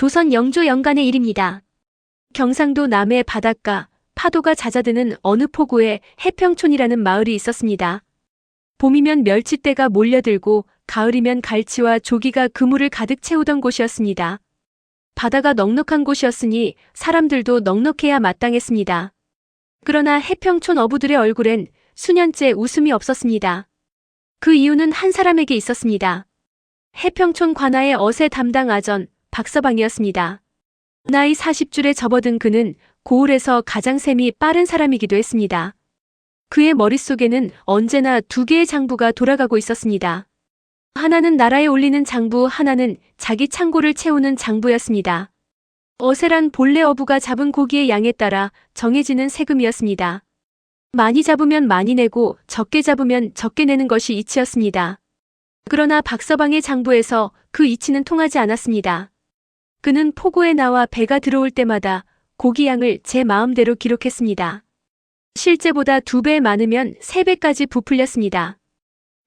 조선 영조 연간의 일입니다. 경상도 남해 바닷가, 파도가 잦아드는 어느 포구에 해평촌이라는 마을이 있었습니다. 봄이면 멸치떼가 몰려들고 가을이면 갈치와 조기가 그물을 가득 채우던 곳이었습니다. 바다가 넉넉한 곳이었으니 사람들도 넉넉해야 마땅했습니다. 그러나 해평촌 어부들의 얼굴엔 수년째 웃음이 없었습니다. 그 이유는 한 사람에게 있었습니다. 해평촌 관아의 어세 담당 아전 박서방이었습니다. 나이 40줄에 접어든 그는 고을에서 가장 셈이 빠른 사람이기도 했습니다. 그의 머릿속에는 언제나 두 개의 장부가 돌아가고 있었습니다. 하나는 나라에 올리는 장부, 하나는 자기 창고를 채우는 장부였습니다. 어세란 본래 어부가 잡은 고기의 양에 따라 정해지는 세금이었습니다. 많이 잡으면 많이 내고 적게 잡으면 적게 내는 것이 이치였습니다. 그러나 박서방의 장부에서 그 이치는 통하지 않았습니다. 그는 포구에 나와 배가 들어올 때마다 고기 양을 제 마음대로 기록했습니다. 실제보다 2배 많으면 3배까지 부풀렸습니다.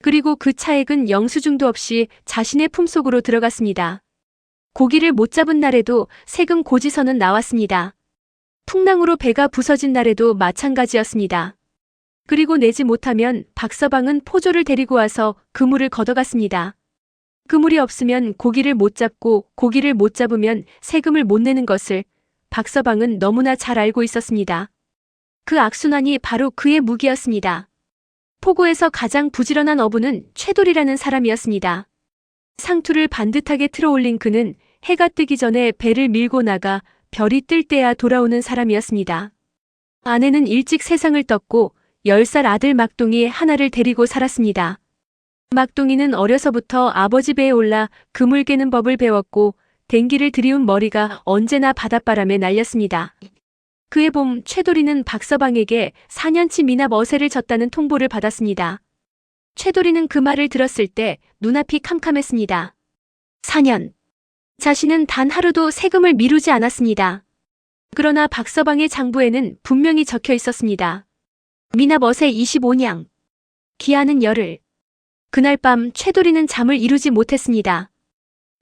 그리고 그 차액은 영수증도 없이 자신의 품속으로 들어갔습니다. 고기를 못 잡은 날에도 세금 고지서는 나왔습니다. 풍랑으로 배가 부서진 날에도 마찬가지였습니다. 그리고 내지 못하면 박서방은 포조를 데리고 와서 그물을 걷어갔습니다. 그물이 없으면 고기를 못 잡고 고기를 못 잡으면 세금을 못 내는 것을 박서방은 너무나 잘 알고 있었습니다. 그 악순환이 바로 그의 무기였습니다. 포구에서 가장 부지런한 어부는 최돌이라는 사람이었습니다. 상투를 반듯하게 틀어올린 그는 해가 뜨기 전에 배를 밀고 나가 별이 뜰 때야 돌아오는 사람이었습니다. 아내는 일찍 세상을 떴고 10살 아들 막동이 하나를 데리고 살았습니다. 막동이는 어려서부터 아버지 배에 올라 그물 깨는 법을 배웠고 댕기를 들이운 머리가 언제나 바닷바람에 날렸습니다. 그해 봄 최돌이는 박서방에게 4년치 미납 어세를 졌다는 통보를 받았습니다. 최돌이는 그 말을 들었을 때 눈앞이 캄캄했습니다. 4년. 자신은 단 하루도 세금을 미루지 않았습니다. 그러나 박서방의 장부에는 분명히 적혀 있었습니다. 미납 어세 25냥. 기한은 열흘. 그날 밤 최돌이는 잠을 이루지 못했습니다.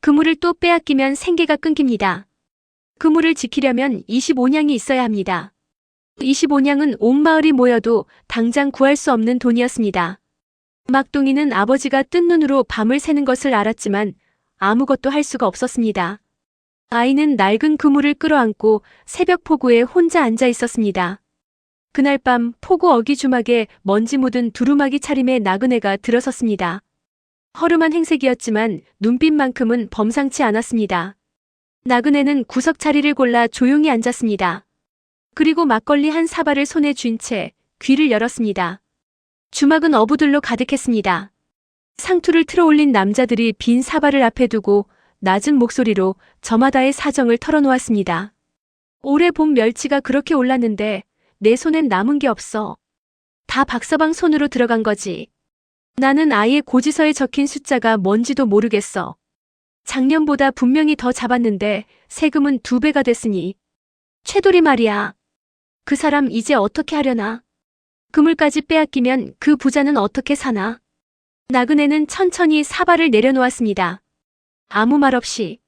그물을 또 빼앗기면 생계가 끊깁니다. 그물을 지키려면 25냥이 있어야 합니다. 25냥은 온 마을이 모여도 당장 구할 수 없는 돈이었습니다. 막동이는 아버지가 뜬 눈으로 밤을 새는 것을 알았지만 아무것도 할 수가 없었습니다. 아이는 낡은 그물을 끌어안고 새벽 포구에 혼자 앉아 있었습니다. 그날 밤 포구 어기 주막에 먼지 묻은 두루마기 차림의 나그네가 들어섰습니다. 허름한 행색이었지만 눈빛만큼은 범상치 않았습니다. 나그네는 구석 자리를 골라 조용히 앉았습니다. 그리고 막걸리 한 사발을 손에 쥔 채 귀를 열었습니다. 주막은 어부들로 가득했습니다. 상투를 틀어올린 남자들이 빈 사발을 앞에 두고 낮은 목소리로 저마다의 사정을 털어놓았습니다. 올해 봄 멸치가 그렇게 올랐는데 내 손엔 남은 게 없어. 다 박서방 손으로 들어간 거지. 나는 아예 고지서에 적힌 숫자가 뭔지도 모르겠어. 작년보다 분명히 더 잡았는데 세금은 2배가 됐으니. 최돌이 말이야. 그 사람 이제 어떻게 하려나? 그물까지 빼앗기면 그 부자는 어떻게 사나? 나그네는 천천히 사발을 내려놓았습니다. 아무 말 없이.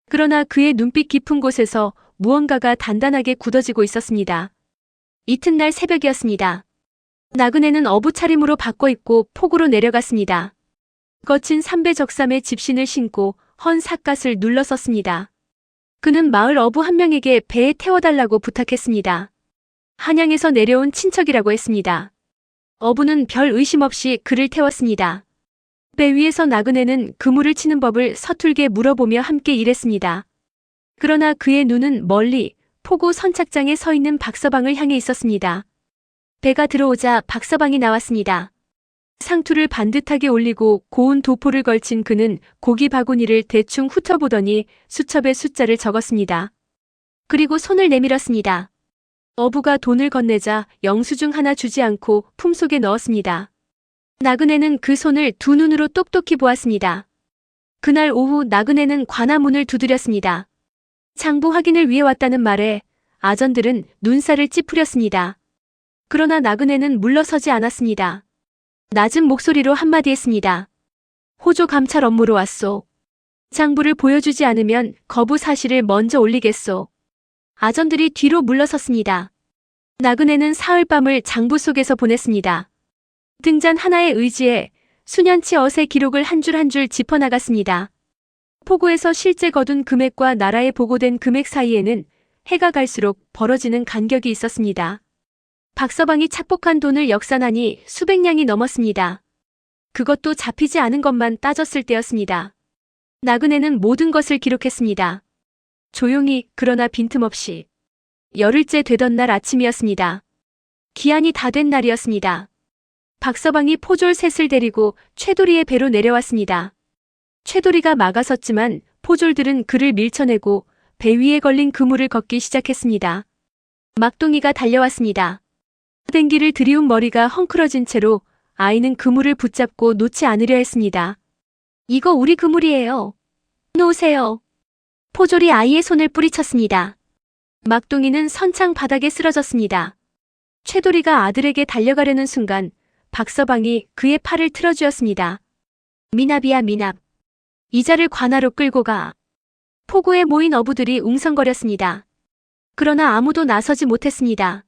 그러나 그의 눈빛 깊은 곳에서 무언가가 단단하게 굳어지고 있었습니다. 이튿날 새벽이었습니다. 나그네는 어부 차림으로 바꿔 입고 포구로 내려갔습니다. 거친 삼배적삼의 집신을 신고 헌 삿갓을 눌러섰습니다. 그는 마을 어부 한 명에게 배에 태워달라고 부탁했습니다. 한양에서 내려온 친척이라고 했습니다. 어부는 별 의심 없이 그를 태웠습니다. 배 위에서 나그네는 그물을 치는 법을 서툴게 물어보며 함께 일했습니다. 그러나 그의 눈은 멀리 포구 선착장에 서 있는 박서방을 향해 있었습니다. 배가 들어오자 박서방이 나왔습니다. 상투를 반듯하게 올리고 고운 도포를 걸친 그는 고기 바구니를 대충 훑어보더니 수첩에 숫자를 적었습니다. 그리고 손을 내밀었습니다. 어부가 돈을 건네자 영수증 하나 주지 않고 품속에 넣었습니다. 나그네는 그 손을 두 눈으로 똑똑히 보았습니다. 그날 오후 나그네는 관아문을 두드렸습니다. 장부 확인을 위해 왔다는 말에 아전들은 눈살을 찌푸렸습니다. 그러나 나그네는 물러서지 않았습니다. 낮은 목소리로 한마디 했습니다. 호조 감찰 업무로 왔소. 장부를 보여주지 않으면 거부 사실을 먼저 올리겠소. 아전들이 뒤로 물러섰습니다. 나그네는 사흘밤을 장부 속에서 보냈습니다. 등잔 하나의 의지에 수년치 엇의 기록을 한 줄 한 줄 짚어나갔습니다. 포고에서 실제 거둔 금액과 나라에 보고된 금액 사이에는 해가 갈수록 벌어지는 간격이 있었습니다. 박서방이 착복한 돈을 역산하니 수백 냥이 넘었습니다. 그것도 잡히지 않은 것만 따졌을 때였습니다. 나그네는 모든 것을 기록했습니다. 조용히 그러나 빈틈없이. 열흘째 되던 날 아침이었습니다. 기한이 다 된 날이었습니다. 박서방이 포졸 셋을 데리고 최도리의 배로 내려왔습니다. 최도리가 막아섰지만 포졸들은 그를 밀쳐내고 배 위에 걸린 그물을 걷기 시작했습니다. 막둥이가 달려왔습니다. 땡기를 들이운 머리가 헝클어진 채로 아이는 그물을 붙잡고 놓지 않으려 했습니다. 이거 우리 그물이에요. 놓으세요. 포졸이 아이의 손을 뿌리쳤습니다. 막둥이는 선창 바닥에 쓰러졌습니다. 최도리가 아들에게 달려가려는 순간 박서방이 그의 팔을 틀어쥐었습니다. 미납이야 미납. 이자를 관하로 끌고 가. 포구에 모인 어부들이 웅성거렸습니다. 그러나 아무도 나서지 못했습니다.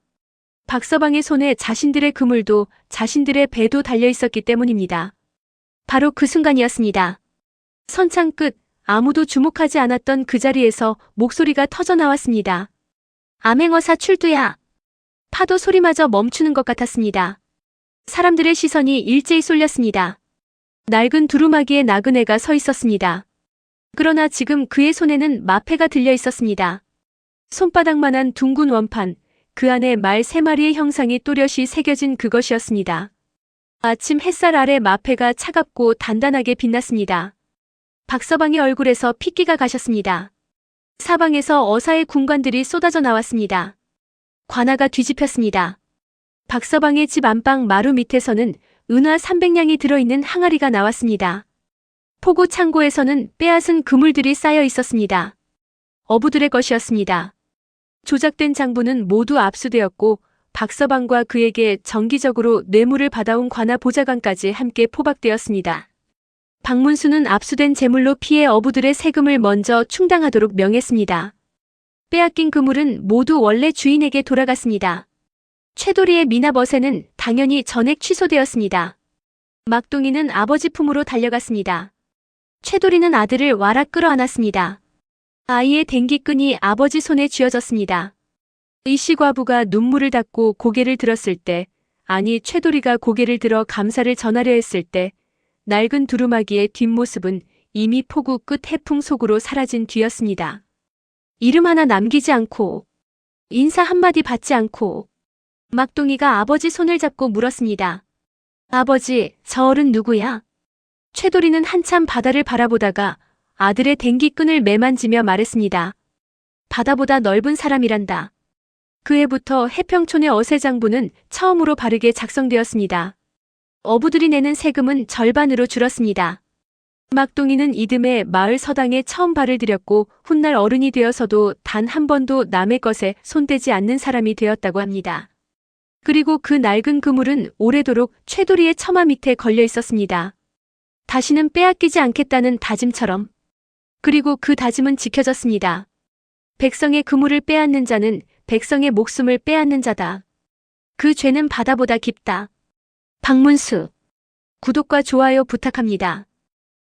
박서방의 손에 자신들의 그물도 자신들의 배도 달려 있었기 때문입니다. 바로 그 순간이었습니다. 선창 끝 아무도 주목하지 않았던 그 자리에서 목소리가 터져나왔습니다. 암행어사 출두야. 파도 소리마저 멈추는 것 같았습니다. 사람들의 시선이 일제히 쏠렸습니다. 낡은 두루마기에 나그네가 서 있었습니다. 그러나 지금 그의 손에는 마패가 들려 있었습니다. 손바닥만한 둥근 원판, 그 안에 말 3마리의 형상이 또렷이 새겨진 그것이었습니다. 아침 햇살 아래 마패가 차갑고 단단하게 빛났습니다. 박서방의 얼굴에서 핏기가 가셨습니다. 사방에서 어사의 군관들이 쏟아져 나왔습니다. 관아가 뒤집혔습니다. 박서방의 집 안방 마루 밑에서는 은화 300냥이 들어있는 항아리가 나왔습니다. 포구 창고에서는 빼앗은 그물들이 쌓여 있었습니다. 어부들의 것이었습니다. 조작된 장부는 모두 압수되었고 박서방과 그에게 정기적으로 뇌물을 받아온 관아 보좌관까지 함께 포박되었습니다. 박문수는 압수된 재물로 피해 어부들의 세금을 먼저 충당하도록 명했습니다. 빼앗긴 그물은 모두 원래 주인에게 돌아갔습니다. 최도리의 미납어세는 당연히 전액 취소되었습니다. 막둥이는 아버지 품으로 달려갔습니다. 최도리는 아들을 와락 끌어안았습니다. 아이의 댕기끈이 아버지 손에 쥐어졌습니다. 이씨과부가 눈물을 닦고 고개를 들었을 때, 아니 최도리가 고개를 들어 감사를 전하려 했을 때 낡은 두루마기의 뒷모습은 이미 포구 끝 해풍 속으로 사라진 뒤였습니다. 이름 하나 남기지 않고 인사 한마디 받지 않고 막둥이가 아버지 손을 잡고 물었습니다. 아버지, 저 어른 누구야? 최도리는 한참 바다를 바라보다가 아들의 댕기끈을 매만지며 말했습니다. 바다보다 넓은 사람이란다. 그 해부터 해평촌의 어세장부는 처음으로 바르게 작성되었습니다. 어부들이 내는 세금은 절반으로 줄었습니다. 막둥이는 이듬해 마을 서당에 처음 발을 들였고 훗날 어른이 되어서도 단 한 번도 남의 것에 손대지 않는 사람이 되었다고 합니다. 그리고 그 낡은 그물은 오래도록 최도리의 처마 밑에 걸려 있었습니다. 다시는 빼앗기지 않겠다는 다짐처럼. 그리고 그 다짐은 지켜졌습니다. 백성의 그물을 빼앗는 자는 백성의 목숨을 빼앗는 자다. 그 죄는 바다보다 깊다. 박문수. 구독과 좋아요 부탁합니다.